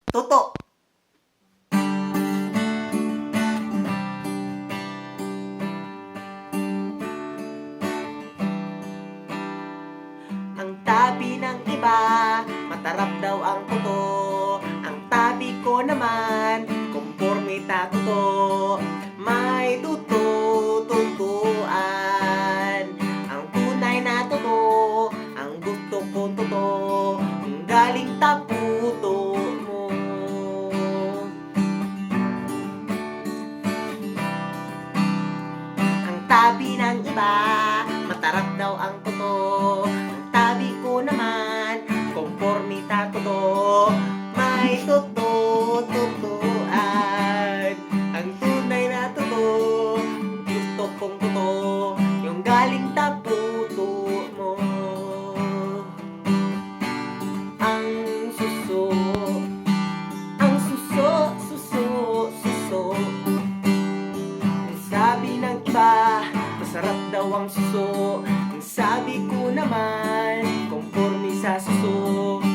Toto. Ang tabi ng iba, matarap daw ang toto. Ang tabi ko naman, kompormita toto. May tutuan. Ang tunay na toto, ang gusto kong toto, ang galing taputo mo. Ang tabi ng iba, matarap daw ang toto. Ang tabi ko naman, kompormita toto. May tutuan. Ang tunay na toto, gusto kong toto, yung galing taputo mo. Ang suso, ang suso, suso, suso. Ang sabi ng iba, masarap daw ang suso. Ang sabi ko naman, komporme sa suso.